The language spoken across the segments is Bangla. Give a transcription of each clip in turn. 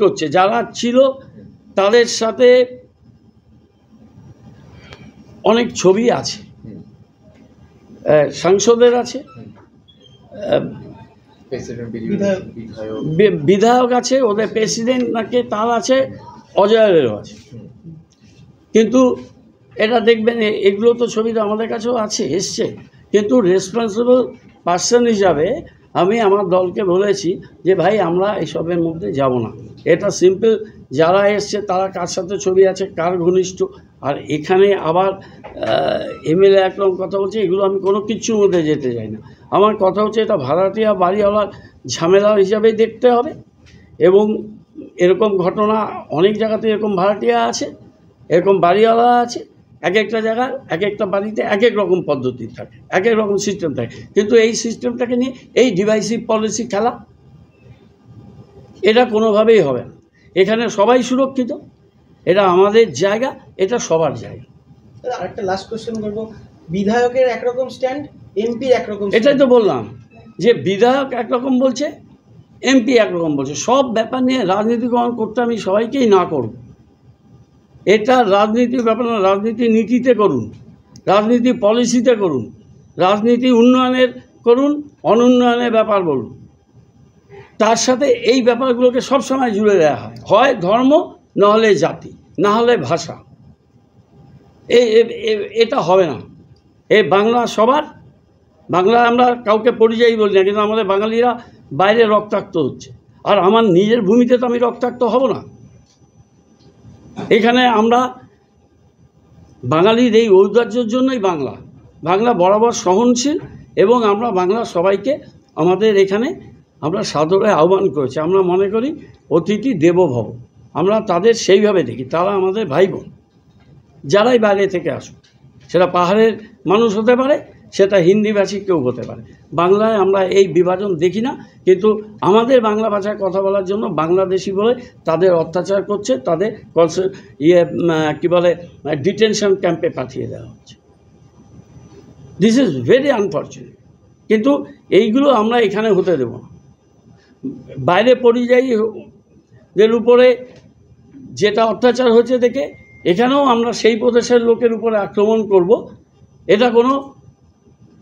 করছে, যারা ছিল তাদের সাথে অনেক ছবি আছে, সাংসদের আছে, বিধায়ক আছে, ওদের প্রেসিডেন্ট নাকি তার আছে, অজয়েরও আছে। কিন্তু এটা দেখবেন এগুলো তো ছবিটা আমাদের কাছেও আছে, এসছে, কিন্তু রেসপন্সিবল পার্সন হিসাবে আমি আমার দলকে বলেছি যে ভাই আমরা এসবের মধ্যে যাব না। এটা সিম্পল, যারা এসছে তারা কার সাথে ছবি আছে, কার ঘনিষ্ঠ, আর এখানে আবার এমএলএ একরকম কথা বলছে, এগুলো আমি কোনো কিছুর মধ্যে যেতে চাই না। আমার কথা হচ্ছে এটা ভাড়াটিয়া বাড়িওয়ালার ঝামেলা হিসাবেই দেখতে হবে, এবং এরকম ঘটনা অনেক জায়গাতে এরকম ভাড়াটিয়া আছে, এরকম বাড়িওয়ালা আছে, এক একটা জায়গায় এক একটা বাড়িতে এক এক রকম পদ্ধতি থাকে, এক এক রকম সিস্টেম থাকে, কিন্তু এই সিস্টেমটাকে নিয়ে এই ডিভাইসিভ পলিসি খেলা এটা কোনোভাবেই হবে না। এখানে সবাই সুরক্ষিত, এটা আমাদের জায়গা, এটা সবার জায়গা। আরেকটা লাস্ট কোশ্চেন করব, বিধায়কের একরকম স্ট্যান্ড, এমপির একরকম, এটাই তো বললাম যে বিধায়ক একরকম বলছে, এমপি একরকম বলছে। সব ব্যাপার নিয়ে রাজনীতিকরণ করতে আমি সবাইকেই না করব। এটা রাজনীতির ব্যাপার না, রাজনীতি নীতিতে করুন, রাজনীতি পলিসিতে করুন, রাজনীতি উন্নয়নের করুন, অনুন্নয়নের ব্যাপার বলুন, তার সাথে এই ব্যাপারগুলোকে সবসময় জুড়ে দেওয়া হয়, হয় ধর্ম, নাহলে জাতি, না হলে ভাষা। এটা হবে না। এই বাংলা সবার, বাংলা আমরা কাউকে পরিযায়ী বলি না, কিন্তু আমাদের বাঙালিরা বাইরে রক্তাক্ত হচ্ছে, আর আমার নিজের ভূমিতে তো আমি রক্তাক্ত হব না। এখানে আমরা বাঙালির এই ঔদার্যের জন্যই বাংলা বরাবর সহনশীল, এবং আমরা বাংলা সবাইকে আমাদের এখানে আমরা সাদরে আহ্বান করেছি। আমরা মনে করি অতিথি দেবো ভব, আমরা তাদের সেইভাবে দেখি, তারা আমাদের ভাই বোন, যারাই বাইরে থেকে আসুক, সেটা পাহাড়ের মানুষ হতে পারে, সেটা হিন্দিভাষী কেউ হতে পারে। বাংলায় আমরা এই বিভাজন দেখি না, কিন্তু আমাদের বাংলা ভাষায় কথা বলার জন্য বাংলাদেশি বলে তাদের অত্যাচার করছে, তাদের কী বলে ডিটেনশন ক্যাম্পে পাঠিয়ে দেওয়া হচ্ছে। দিস ইজ ভেরি আনফর্চুনেট, কিন্তু এইগুলো আমরা এখানে হতে দেব না। বাইরে পরিযায়ীদের উপরে যেটা অত্যাচার হচ্ছে দেখে এখানেও আমরা সেই প্রদেশের লোকের উপরে আক্রমণ করব, এটা কোনো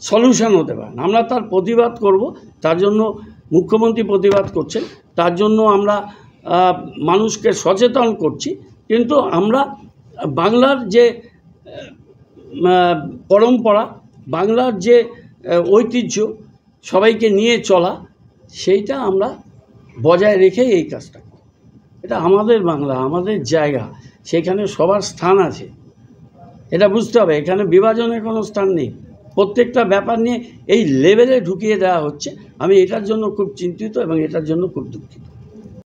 সলিউশন হতে পারে না। আমরা তার প্রতিবাদ করব, তার জন্য মুখ্যমন্ত্রী প্রতিবাদ করছেন, তার জন্য আমরা মানুষকে সচেতন করছি, কিন্তু আমরা বাংলার যে পরম্পরা, বাংলার যে ঐতিহ্য, সবাইকে নিয়ে চলা, সেইটা আমরা বজায় রেখে এই কাজটা করি। এটা আমাদের বাংলা, আমাদের জায়গা, সেখানে সবার স্থান আছে, এটা বুঝতে হবে। এখানে বিভাজনের কোনো স্থান নেই, প্রত্যেকটা ব্যাপার নিয়ে এই লেভেলে ঢুকিয়ে দেওয়া হচ্ছে। আমি এটার জন্য খুব চিন্তিত এবং এটার জন্য খুব দুঃখিত।